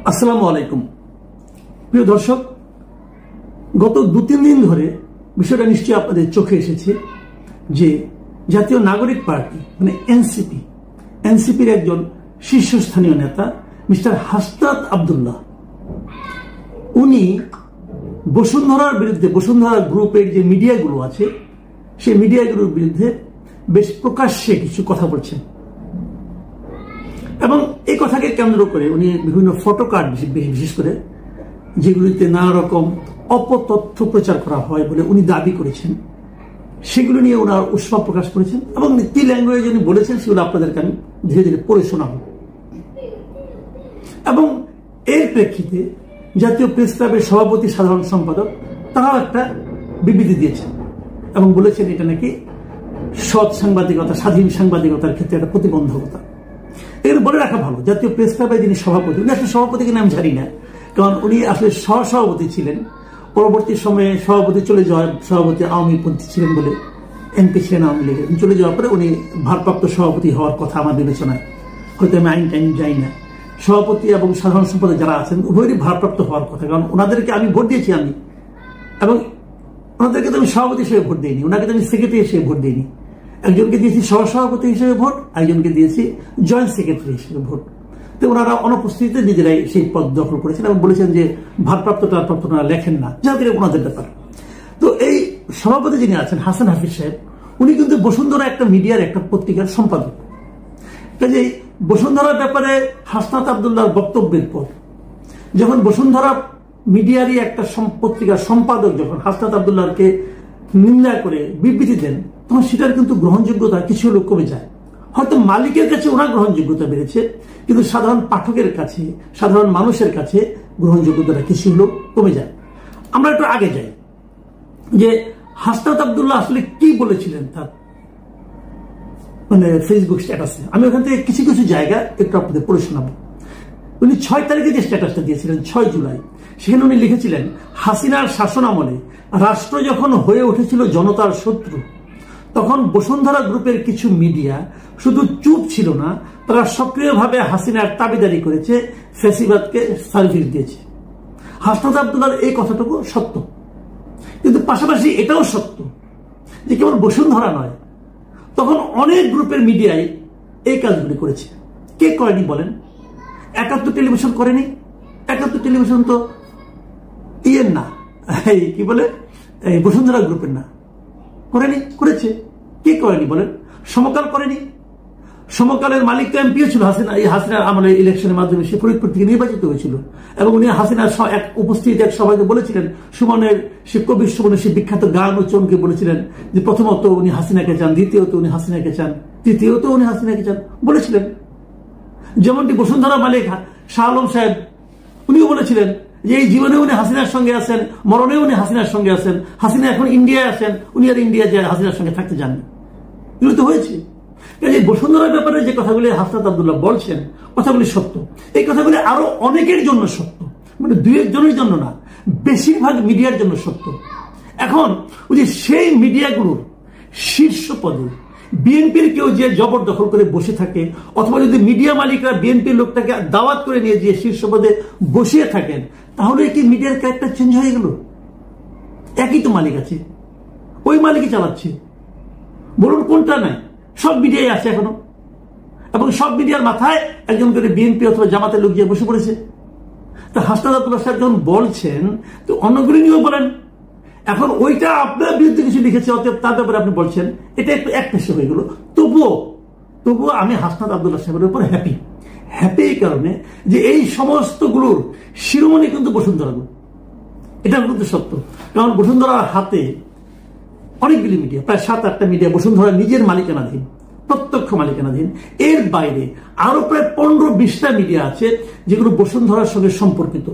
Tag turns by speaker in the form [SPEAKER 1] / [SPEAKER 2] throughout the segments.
[SPEAKER 1] আসসালামু আলাইকুম প্রিয় দর্শক, গত 2-3 দিন ধরে বিষয়টা নিশ্চয়ই আপনাদের চোখে এসেছে যে জাতীয় নাগরিক পার্টি মানে এনসিপির একজন শীর্ষস্থানীয় নেতা মিস্টার হাসনাত আব্দুল্লাহ, উনি বসুন্ধরার বিরুদ্ধে, বসুন্ধরা গ্রুপের যে মিডিয়াগুলো আছে সেই মিডিয়াগুলোর বিরুদ্ধে বেশ প্রকাশ্যে কিছু কথা বলছেন এবং এই কথাকে কেন্দ্র করে উনি বিভিন্ন ফটোকার্ড বিশেষ করে যেগুলিতে নানা রকম অপতথ্য প্রচার করা হয় বলে উনি দাবি করেছেন, সেগুলো নিয়ে ওনার উৎসাহ প্রকাশ করেছেন এবং কি ল্যাঙ্গুয়েজ উনি বলেছেন সেগুলো আপনাদেরকে আমি ধীরে ধীরে পড়ে শোনাব। এবং এর প্রেক্ষিতে জাতীয় প্রেস ক্লাবের সভাপতি সাধারণ সম্পাদক তারাও একটা বিবৃতি দিয়েছেন এবং বলেছেন এটা নাকি সৎ সাংবাদিকতা, স্বাধীন সাংবাদিকতার ক্ষেত্রে একটা প্রতিবন্ধকতা। এগুলো বলে রাখা ভালো। জাতীয় প্রেস ক্লাবের যিনি সভাপতি, উনি আসলে সভাপতি কিনা আমি জানি না, কারণ উনি আসলে সহসভাপতি ছিলেন। পরবর্তী সময়ে সভাপতি চলে যাওয়ার, সভাপতি আওয়ামী পন্থী ছিলেন বলে এমপি ছিলেন আওয়ামী লীগের, চলে যাওয়ার পরে উনি ভারপ্রাপ্ত সভাপতি হওয়ার কথা আমার বিবেচনায়, হয়তো আমি আইন টাইন যাই না। সভাপতি এবং সাধারণ সম্পাদক যারা আছেন উভয়েরই ভারপ্রাপ্ত হওয়ার কথা, কারণ ওনাদেরকে আমি ভোট দিয়েছি আমি, এবং ওনাদেরকে তো আমি সভাপতি হিসেবে ভোট দিইনি, ওনাকে তো আমি সেক্রেটারি হিসেবে ভোট দিইনি। একজনকে দিয়েছি সহসভাপতি হিসেবে ভোট, একজনকে দিয়েছি জয়েন্ট সেক্রেটারি হিসেবে ভোট। তো ওনারা অনুপস্থিতিতে নিজেরাই সেই পদ দখল করেছেন এবং বলেছেন যে ভারপ্রাপ্ত ওনারা লেখেন না, যাদের ওনাদের ব্যাপার। তো এই সভাপতি যিনি আছেন হাসান হাফিজ সাহেব, উনি কিন্তু বসুন্ধরা একটা মিডিয়ার একটা পত্রিকার সম্পাদক। কাজেই বসুন্ধরার ব্যাপারে হাসনাত আব্দুল্লাহর বক্তব্যের পর যখন বসুন্ধরা মিডিয়ারই একটা পত্রিকার সম্পাদক যখন হাসনাত আব্দুল্লাহকে নিন্দা করে বিবৃতি দেন, তখন সেটার কিন্তু গ্রহণযোগ্যতা কিছু হলেও কমে যায়। হয়তো মালিকের কাছে ওনার গ্রহণযোগ্যতা বেড়েছে, কিন্তু সাধারণ পাঠকের কাছে, সাধারণ মানুষের কাছে গ্রহণযোগ্যতাটা কিছু হলেও কমে যায়। আমরা একটু আগে যাই যে হাসনাত আব্দুল্লাহ আসলে কি বলেছিলেন তার মানে ফেসবুক স্ট্যাটাসে। আমি ওখান থেকে কিছু কিছু জায়গা একটু আপনাদের পড়ে শোনাবো। উনি 6 তারিখে যে স্ট্যাটাসটা দিয়েছিলেন, 6 জুলাই, সেখানে উনি লিখেছিলেন, হাসিনার শাসন আমলে রাষ্ট্র যখন হয়ে উঠেছিল জনতার শত্রু, তখন বসুন্ধরা গ্রুপের কিছু মিডিয়া শুধু চুপ ছিল না, তারা সক্রিয়ভাবে হাসিনার দাবিদারি করেছে, ফ্যাসিবাদকে সার্ভিস দিয়েছে। হাসনাত আব্দুল্লাহর এই কথাটুকু সত্য, কিন্তু পাশাপাশি এটাও সত্য যে কেবল বসুন্ধরা নয়, তখন অনেক গ্রুপের মিডিয়ায় এই কাজগুলি করেছে। কে করেনি বলেন? 71 টেলিভিশন করেনি? 71 টেলিভিশন তো ইয়ের না, এই কি বলে, এই বসুন্ধরা গ্রুপের না, করেনি? করেছে। কে করেনি বলেন? সমকাল করেনি? সমকালের মালিক তো এমপিও ছিল হাসিনার আমলে, ইলেকশনের মাধ্যমে সে ফরিদপুর থেকে নির্বাচিত হয়েছিল এবং উনি হাসিনার উপস্থিত এক সবাইকে বলেছিলেন, সুমনের সে কবি সুমনের সে বিখ্যাত গান উচ্চারণকে বলেছিলেন যে প্রথমত উনি হাসিনাকে চান, দ্বিতীয়ত উনি হাসিনাকে চান, তৃতীয়ত উনি হাসিনাকে চান বলেছিলেন। যেমনটি বসুন্ধরা মালিক শাহ আলম সাহেব, উনিও বলেছিলেন যে এই জীবনে উনি হাসিনার সঙ্গে আছেন, মরণে উনি হাসিনার সঙ্গে আছেন, হাসিনা এখন ইন্ডিয়ায় আছেন, উনি আর ইন্ডিয়া যে হাসিনার সঙ্গে থাকতে যাননি। এগুলো তো হয়েছে। এই বসুন্ধরার ব্যাপারে যে কথাগুলি হাসনাত আব্দুল্লাহ বলছেন, কথাগুলি সত্য। এই কথাগুলি আরো অনেকের জন্য সত্য, মানে 2-1 জনের জন্য না, বেশিরভাগ মিডিয়ার জন্য সত্য। এখন ওই যে সেই মিডিয়াগুলোর শীর্ষ পদে বিএনপির কেউ যে জবরদখল করে বসে থাকে, অথবা যদি মিডিয়া মালিকরা বিএনপির লোকটাকে দাওয়াত করে নিয়ে যে শীর্ষ পদে বসিয়ে থাকেন, তাহলে কি মিডিয়ার ক্যারেক্টার চেঞ্জ হয়ে গেল? একই তো মালিক আছে, ওই মালিকই চালাচ্ছে। বলুন কোনটা নাই? সব মিডিয়ায় আছে এখনো, এবং সব মিডিয়ার মাথায় একজন করে বিএনপি অথবা জামাতের লোক যে বসে পড়েছে। তা হাসনাত আব্দুল্লাহ সাহেব যখন বলছেন, তো অন্যগুলি নিয়েও বলেন। এখন ওইটা আপনার বিরুদ্ধে কিছু লিখেছে, অতএব তার ব্যাপারে আপনি বলছেন, এটা একটু এক পেশে হয়ে গেল। তবুও আমি হাসনাত আব্দুল্লাহ সাহেবের উপর হ্যাপি এই কারণে যে এই সমস্তগুলোর শিরোমণি কিন্তু বসুন্ধরা গ্রুপ। এটা কিন্তু সত্য, কারণ বসুন্ধরার হাতে অনেকগুলি মিডিয়া, প্রায় 7-8টা মিডিয়া বসুন্ধরা নিজের মালিকানাধীন, প্রত্যক্ষ মালিকানাধীন। এর বাইরে আরো প্রায় 15-20টা মিডিয়া আছে যেগুলো বসুন্ধরার সঙ্গে সম্পর্কিত,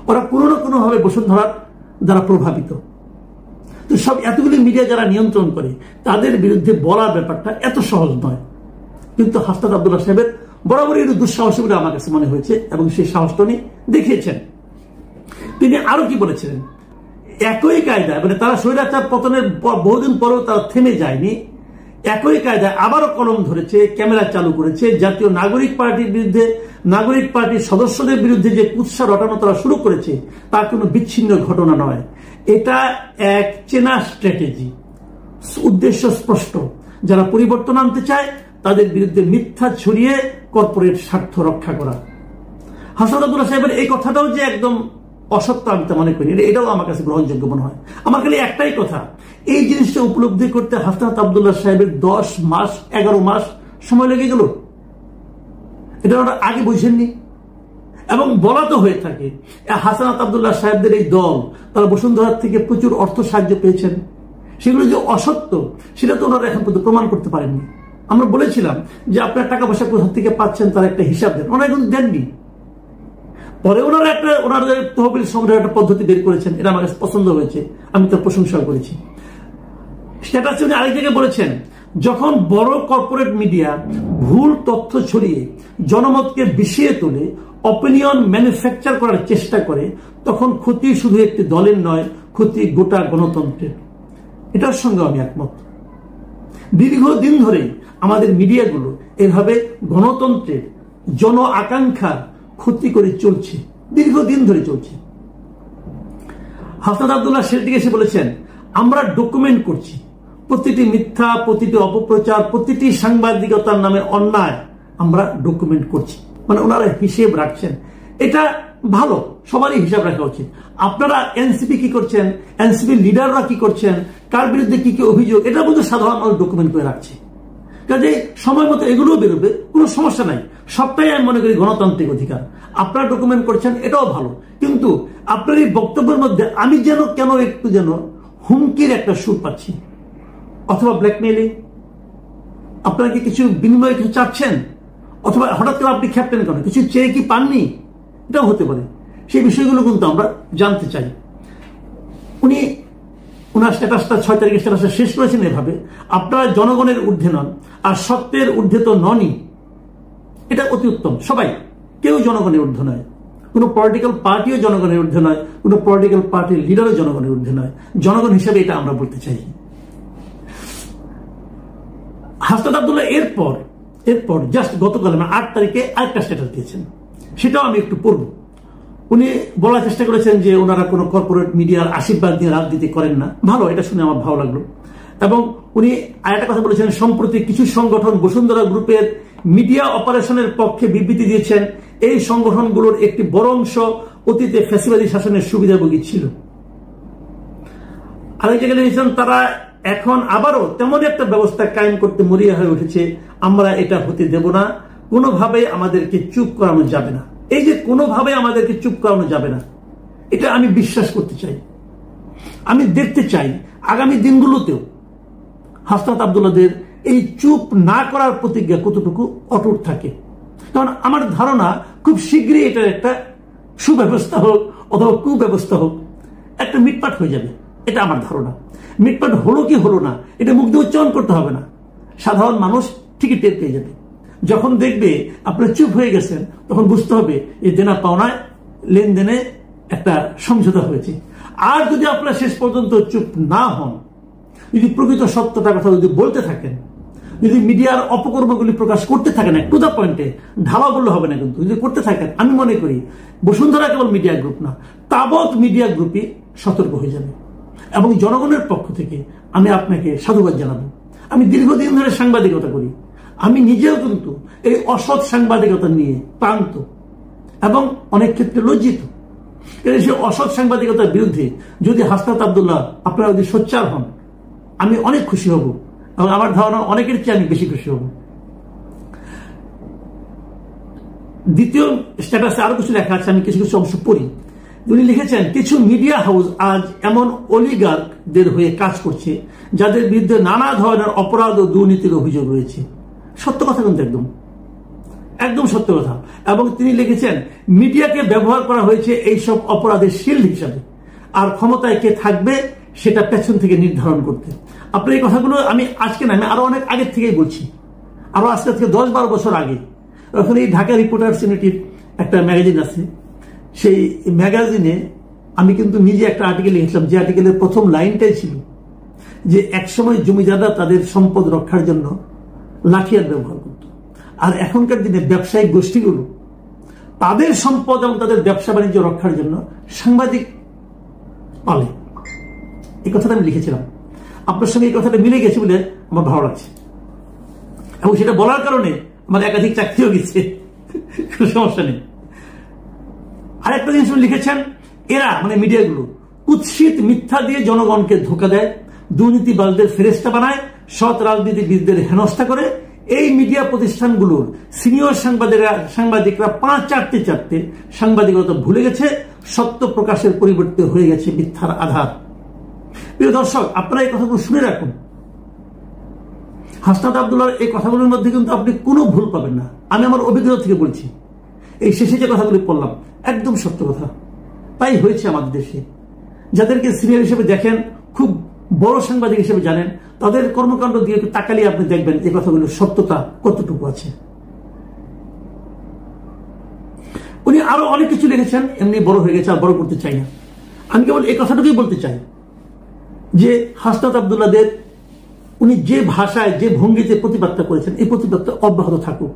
[SPEAKER 1] ওরা কোনো না কোনো ভাবে বসুন্ধরার দ্বারা প্রভাবিত। তো সব এতগুলি মিডিয়া যারা নিয়ন্ত্রণ করে, তাদের বিরুদ্ধে বলার ব্যাপারটা এত সহজ নয়। কিন্তু হাসনাত আব্দুল্লাহ সাহেবের বরাবরই একটু দুঃসাহসী বলে আমার কাছে মনে হয়েছে, এবং সেই সাহসটা উনি দেখিয়েছেন। তিনি আরো কি বলেছিলেন, একই কায়দা, মানে তারা স্বৈরাচার পতনের বহুদিন পরেও তারা থেমে যায়নি, একই কায়দায় আবারও কলম ধরেছে, ক্যামেরা চালু করেছে, জাতীয় নাগরিক পার্টির বিরুদ্ধে, নাগরিক পার্টির সদস্যদের বিরুদ্ধে যে কুৎসা রটানো তারা শুরু করেছে তা কোনো বিচ্ছিন্ন ঘটনা নয়। এটা এক চেনা স্ট্র্যাটেজি, উদ্দেশ্য স্পষ্ট। যারা পরিবর্তন আনতে চায় তাদের বিরুদ্ধে মিথ্যা ছড়িয়ে কর্পোরেট স্বার্থ রক্ষা করা। হাসনাত আব্দুল্লাহ সাহেবের এই কথাটাও যে একদম অসত্য আমি তা মনে করি, এটাও আমার কাছে গ্রহণযোগ্য মনে হয়। আমার খালি একটাই কথা, এই জিনিসটা উপলব্ধি করতে হাসনাত আব্দুল্লাহ সাহেবের 10 মাস 11 মাস সময় লেগে গেল। এটা ওরা আগে বুঝেননি এবং বলা তো হয়ে থাকে হাসনাত আব্দুল্লাহ সাহেবদের এই দল তারা বসুন্ধরার থেকে প্রচুর অর্থ সাহায্য পেয়েছেন। সেগুলো যে অসত্য সেটা তো ওনারা এখন পর্যন্ত প্রমাণ করতে পারেননি। আমরা বলেছিলাম যে আপনার টাকা পয়সা কোথা থেকে পাচ্ছেন তার একটা হিসাব দেন, ওনারা কিন্তু দেননি। পরে ওনারা ওনাদের তহবিল সংগ্রহের একটা পদ্ধতি বের করেছেন, এটা আমার কাছে পছন্দ হয়েছে, আমি তার প্রশংসা করেছি। সেটা উনি আরেক জায়গায় বলেছেন, যখন বড় কর্পোরেট মিডিয়া ভুল তথ্য ছড়িয়ে জনমতকে বিষিয়ে তোলে, অপিনিয়ন ম্যানুফ্যাকচার করার চেষ্টা করে, তখন ক্ষতি শুধু একটি দলের নয়, ক্ষতি গোটা গণতন্ত্রের। এটার সঙ্গে আমি একমত। দীর্ঘদিন ধরে আমাদের মিডিয়াগুলো এভাবে গণতন্ত্রের জন আকাঙ্ক্ষা ক্ষতি করে চলছে, দীর্ঘদিন ধরে চলছে। হাসনাত আব্দুল্লাহ সেদিকে এসে বলেছেন, আমরা ডকুমেন্ট করছি প্রতিটি মিথ্যা, প্রতিটি অপপ্রচার, প্রতিটি সাংবাদিকতার নামে অন্যায় আমরা ডকুমেন্ট করছি। মানে ওনারা হিসেব রাখছেন, এটা ভালো, সবারই হিসাব রাখা উচিত। আপনারা এনসিপি কি করছেন, এনসিপি লিডাররা কি করছেন, কার বিরুদ্ধে কি কি অভিযোগ, এটা বলতে সাধারণ মানুষ ডকুমেন্ট করে রাখছে। কাজে সময় মতো এগুলোও বেরোবে, কোনো সমস্যা নাই। সবটাই আমি মনে করি গণতান্ত্রিক অধিকার। আপনারা ডকুমেন্ট করছেন, এটাও ভালো, কিন্তু আপনার এই বক্তব্যের মধ্যে আমি যেন কেন একটু যেন হুমকির একটা সুর পাচ্ছি, অথবা ব্ল্যাকমেইলিং। আপনারা কি কিছু বিনিময়ে কিছু চাচ্ছেন, অথবা হঠাৎ করে আপনি ক্যাপ্টেন করেন, কিছু চেয়ে কি পাননি, এটাও হতে পারে। সেই বিষয়গুলো কিন্তু আমরা জানতে চাই। উনি ওনার স্ট্যাটাসটা 6 তারিখের স্ট্যাটাসটা শেষ করেছেন এভাবে, আপনারা জনগণের ঊর্ধ্বে নন আর সত্যের ঊর্ধ্বে তো ননই। এটা অতি উত্তম। সবাই, কেউ জনগণের ঊর্ধ্বে নয়, কোনো পলিটিক্যাল পার্টিও জনগণের ঊর্ধ্বে নয়, কোনো পলিটিক্যাল পার্টির লিডারও জনগণের ঊর্ধ্বে নয়। জনগণ হিসেবে এটা আমরা বলতে চাই। হাসনাত আব্দুল্লাহ এরপর জাস্ট গতকাল 8 তারিখে আরেকটা স্ট্যাটাস দিয়েছেন, সেটাও আমি একটু পড়ব। উনি বলার চেষ্টা করেছেন যে ওনারা কোনো কর্পোরেট মিডিয়ার আশীর্বাদ দিয়ে রাজনীতি করেন না। ভালো, এটা শুনে আমার ভালো লাগলো। এবং উনি আরেকটা কথা বলেছেন, সম্প্রতি কিছু সংগঠন বসুন্ধরা গ্রুপের মিডিয়া অপারেশনের পক্ষে বিবৃতি দিয়েছেন। এই সংগঠনগুলোর একটি বড় অংশ অতীতে ফ্যাসিবাদী শাসনের সুবিধাভোগী ছিল। আরেক জায়গায় লিখেছেন, তারা এখন আবারও তেমন একটা ব্যবস্থা কায়েম করতে মরিয়া হয়ে উঠেছে। আমরা এটা হতে দেব না, কোনোভাবে আমাদেরকে চুপ করানো যাবে না। এই যে কোনোভাবে আমাদেরকে চুপ করানো যাবে না, এটা আমি বিশ্বাস করতে চাই। আমি দেখতে চাই আগামী দিনগুলোতেও হাসনাত আব্দুল্লাহদের এই চুপ না করার প্রতিজ্ঞা কতটুকু অটুট থাকে। কারণ আমার ধারণা খুব শীঘ্রই এটার একটা সুব্যবস্থা হোক অথবা কুব্যবস্থা হোক, একটা মিটপাট হয়ে যাবে, এটা আমার ধারণা। মিটপাট হলো কি হলো না এটা মুখ দিয়ে উচ্চারণ করতে হবে না, সাধারণ মানুষ ঠিকই টের পেয়ে যাবে। যখন দেখবে আপনারা চুপ হয়ে গেছেন, তখন বুঝতে হবে এই দেনা পাওনায় লেনদেনে একটা সমঝোতা হয়েছে। আর যদি আপনারা শেষ পর্যন্ত চুপ না হন, যদি প্রকৃত সত্যটা কথা যদি বলতে থাকেন, যদি মিডিয়ার অপকর্মগুলি প্রকাশ করতে থাকেন, টু দ্য পয়েন্টে, ঢালা বললে হবে না, কিন্তু যদি করতে থাকেন, আমি মনে করি বসুন্ধরা কেবল মিডিয়া গ্রুপ না, তাবৎ মিডিয়া গ্রুপই সতর্ক হয়ে যাবে। এবং জনগণের পক্ষ থেকে আমি আপনাকে সাধুবাদ জানাবো। আমি দীর্ঘদিন ধরে সাংবাদিকতা করি, আমি নিজেও কিন্তু এই অসৎ সাংবাদিকতা নিয়ে ক্লান্ত এবং অনেক ক্ষেত্রে লজ্জিত। সেই অসৎ সাংবাদিকতার বিরুদ্ধে যদি হাসনাত আব্দুল্লাহ আপনারা যদি সোচ্চার হন, আমি অনেক খুশি হব এবং আমার ধারণা অনেকের চেয়ে আমি বেশি খুশি হব। দ্বিতীয় স্ট্যাটাসে আরো কিছু লেখা আছে, আমি কিছু কিছু অংশ পড়ি। উনি লিখেছেন, কিছু মিডিয়া হাউস আজ এমন অলিগার্কদের হয়ে কাজ করছে যাদের বিরুদ্ধে নানা ধরনের অপরাধ ও দুর্নীতির অভিযোগ রয়েছে। সত্য কথা, কিন্তু একদম সত্য কথা। এবং তিনি লিখেছেন, মিডিয়াকে ব্যবহার করা হয়েছে এইসব অপরাধের শিল্ড হিসাবে, আর ক্ষমতায় কে থাকবে সেটা পেছন থেকে নির্ধারণ করতে। আপনার এই কথাগুলো আমি আজকে না, আমি আরো অনেক আগের থেকেই বলছি, আরো আজকে থেকে 10-12 বছর আগে। এখন এই ঢাকা রিপোর্টার্স ইউনিটির একটা ম্যাগাজিন আছে, সেই ম্যাগাজিনে আমি কিন্তু নিজে একটা আর্টিকেল লিখেছিলাম, যে আর্টিকেলের প্রথম লাইনটাই ছিল যে একসময় জমিদাররা তাদের সম্পদ রক্ষার জন্য লাঠিয়ার ব্যবহার করত, আর এখনকার দিনে ব্যবসায়িক গোষ্ঠীগুলো তাদের সম্পদ এবং তাদের ব্যবসা বাণিজ্য রক্ষার জন্য সাংবাদিক পালে। এই কথাটা আমি লিখেছিলাম, আপনার সঙ্গে এই কথাটা মিলে গেছে বলে আমার ভালো লাগছে, এবং সেটা বলার কারণে আমার একাধিক চাকরিও গেছে, কোনো সমস্যা নেই। আরেকটা জিনিস লিখেছেন, এরা মানে মিডিয়াগুলো কুৎসিত মিথ্যা দিয়ে জনগণকে ধোঁকা দেয়, দুর্নীতিবাজদের ফেরেস্তা বানায়, সৎ রাজনীতিবিদদের হেনস্থা করে। এই মিডিয়া প্রতিষ্ঠানগুলোর সিনিয়র সাংবাদিকরা পাঁচ চারটে সাংবাদিকতা ভুলে গেছে, সত্য প্রকাশের পরিবর্তে হয়ে গেছে মিথ্যার আধার। প্রিয় দর্শক, আপনারা এই কথাগুলো শুনে রাখুন। হাসনাত আব্দুল্লাহর এই কথাগুলোর মধ্যে কিন্তু আপনি কোনো ভুল পাবেন না। আমি আমার অভিজ্ঞতা থেকে বলছি, এই শেষে যে কথাগুলি বললাম একদম সত্য কথা। তাই হয়েছে আমাদের দেশে। যাদেরকে সিনিয়র হিসেবে দেখেন, খুব বড় সাংবাদিক হিসেবে জানেন, তাদের কর্মকাণ্ড দিয়ে তাকালে আপনি দেখবেন এই কথাগুলোর সত্যতা কতটুকু আছে। উনি আরো অনেক কিছু লিখেছেন, এমনি বড় হয়ে গেছে, আর বড় করতে চাই না। আমি কেবল এই কথাটুকুই বলতে চাই যে হাসনাত আব্দুল্লাহদের উনি যে ভাষায় যে ভঙ্গিতে প্রতিবাদটা করেছেন, এই প্রতিবাদটা অব্যাহত থাকুক।